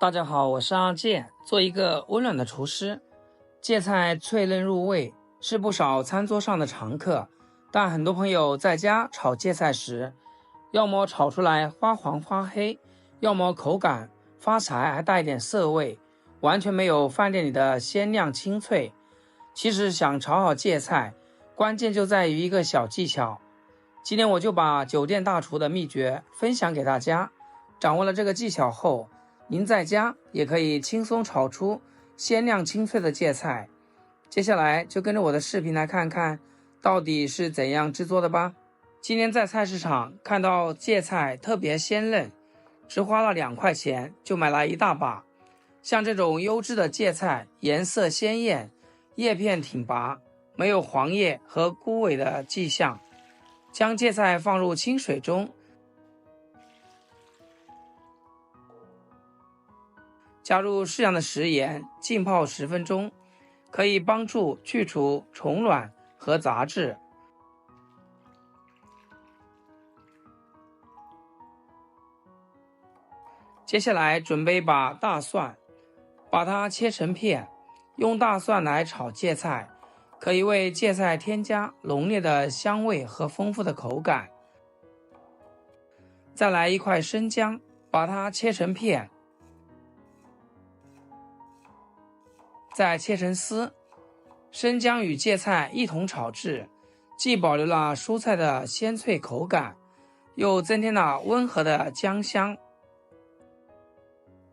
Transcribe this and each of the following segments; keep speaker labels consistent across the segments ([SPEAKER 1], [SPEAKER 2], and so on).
[SPEAKER 1] 大家好，我是阿健，做一个温暖的厨师。芥菜脆嫩入味，是不少餐桌上的常客。但很多朋友在家炒芥菜时，要么炒出来发黄发黑，要么口感发柴还带一点涩味，完全没有饭店里的鲜亮清脆。其实想炒好芥菜，关键就在于一个小技巧。今天我就把酒店大厨的秘诀分享给大家。掌握了这个技巧后，您在家也可以轻松炒出鲜亮清脆的芥菜。接下来就跟着我的视频来看看到底是怎样制作的吧。今天在菜市场看到芥菜特别鲜嫩，只花了2块钱就买来一大把。像这种优质的芥菜，颜色鲜艳，叶片挺拔，没有黄叶和枯萎的迹象。将芥菜放入清水中，加入适量的食盐，浸泡10分钟，可以帮助去除虫卵和杂质。接下来准备把大蒜，把它切成片，用大蒜来炒芥菜，可以为芥菜添加浓烈的香味和丰富的口感。再来1块生姜，把它切成片，再切成丝。生姜与芥菜一同炒制，既保留了蔬菜的鲜脆口感，又增添了温和的姜香。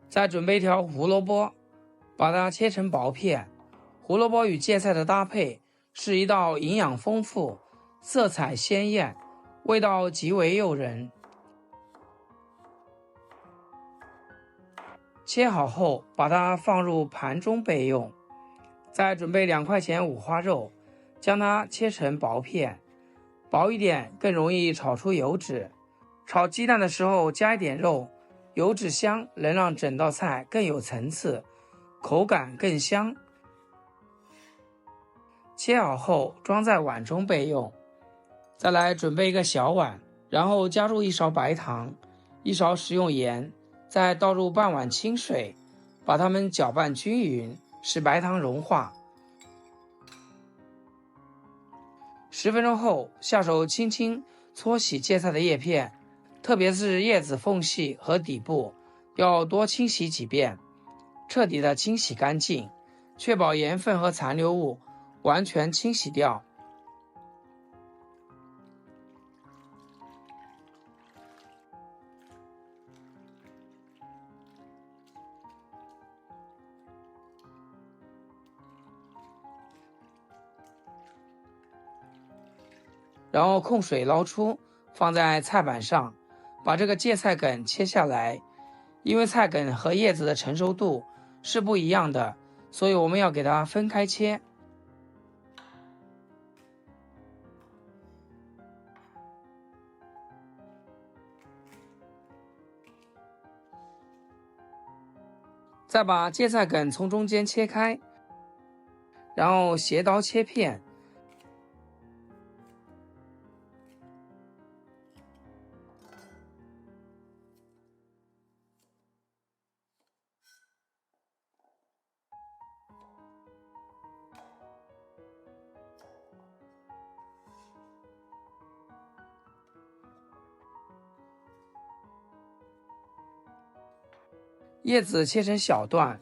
[SPEAKER 1] 再准备一条胡萝卜，把它切成薄片。胡萝卜与芥菜的搭配是一道营养丰富、色彩鲜艳、味道极为诱人。切好后，把它放入盘中备用。再准备2块钱五花肉，将它切成薄片，薄一点更容易炒出油脂。炒鸡蛋的时候加一点肉，油脂香能让整道菜更有层次，口感更香。切好后装在碗中备用。再来准备一个小碗，然后加入1勺白糖，1勺食用盐，再倒入半碗清水，把它们搅拌均匀，使白糖融化。10分钟后，下手轻轻搓洗芥菜的叶片，特别是叶子缝隙和底部，要多清洗几遍，彻底的清洗干净，确保盐分和残留物完全清洗掉。然后控水捞出，放在菜板上，把这个芥菜梗切下来。因为菜梗和叶子的成熟度是不一样的，所以我们要给它分开切。再把芥菜梗从中间切开，然后斜刀切片。叶子切成小段，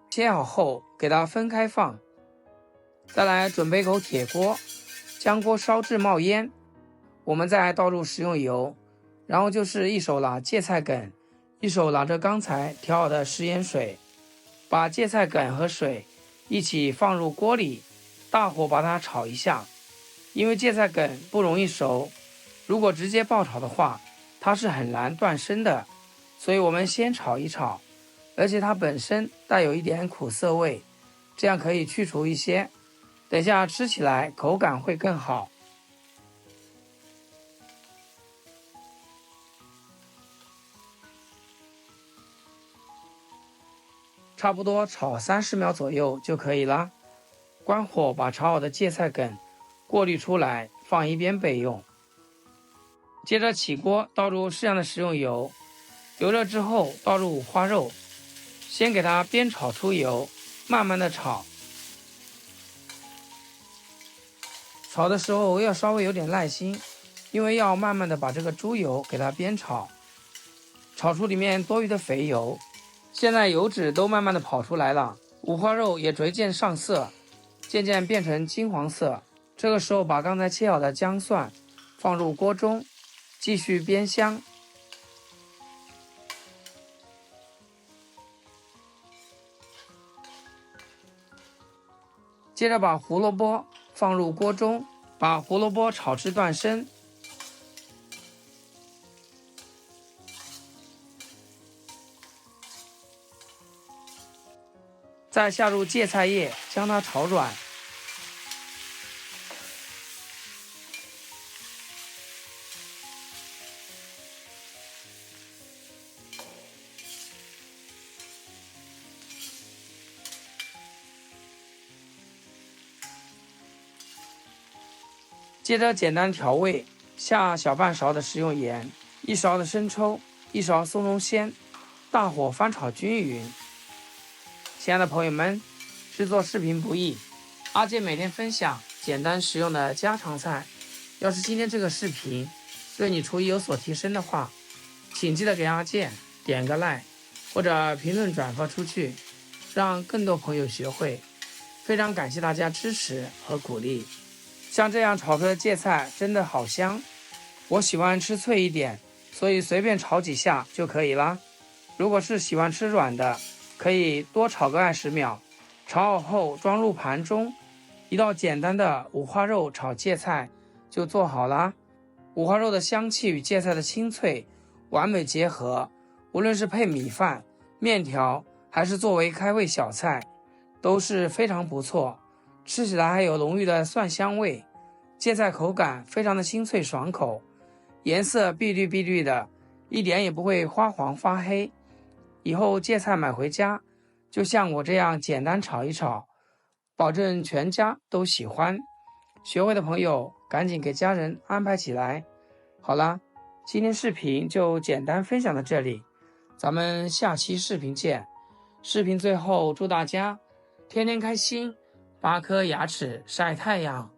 [SPEAKER 1] 切好后给它分开放。再来准备口铁锅，将锅烧至冒烟，我们再倒入食用油，然后就是1手拿芥菜梗，1手拿着刚才调好的食盐水，把芥菜梗和水一起放入锅里，大火把它炒一下。因为芥菜梗不容易熟，如果直接爆炒的话，它是很难断生的，所以我们先炒一炒，而且它本身带有一点苦涩味，这样可以去除一些，等下吃起来口感会更好。差不多炒30秒左右就可以了。关火，把炒好的芥菜梗过滤出来，放一边备用。接着起锅，倒入适量的食用油，油热之后倒入五花肉，先给它煸炒出油，慢慢的炒。炒的时候要稍微有点耐心，因为要慢慢的把这个猪油给它煸炒，炒出里面多余的肥油。现在油脂都慢慢的跑出来了，五花肉也逐渐上色，渐渐变成金黄色。这个时候把刚才切好的姜蒜放入锅中，继续煸香。接着把胡萝卜放入锅中，把胡萝卜炒至断生。再下入芥菜叶，将它炒软。接着简单调味，下小半勺的食用盐，1勺的生抽，1勺松茸鲜，大火翻炒均匀。亲爱的朋友们，制作视频不易，阿健每天分享简单实用的家常菜。要是今天这个视频对你厨艺有所提升的话，请记得给阿健点个 like 或者评论转发出去，让更多朋友学会。非常感谢大家支持和鼓励。像这样炒出的芥菜真的好香，我喜欢吃脆一点，所以随便炒几下就可以啦。如果是喜欢吃软的，可以多炒个20秒，炒好后装入盘中。一道简单的五花肉炒芥菜就做好啦。五花肉的香气与芥菜的清脆完美结合，无论是配米饭、面条，还是作为开胃小菜，都是非常不错。吃起来还有浓郁的蒜香味，芥菜口感非常的清脆爽口，颜色碧绿碧绿的，一点也不会发黄发黑。以后芥菜买回家，就像我这样简单炒一炒，保证全家都喜欢。学会的朋友赶紧给家人安排起来。好啦，今天视频就简单分享到这里，咱们下期视频见。视频最后祝大家天天开心，8颗牙齿晒太阳。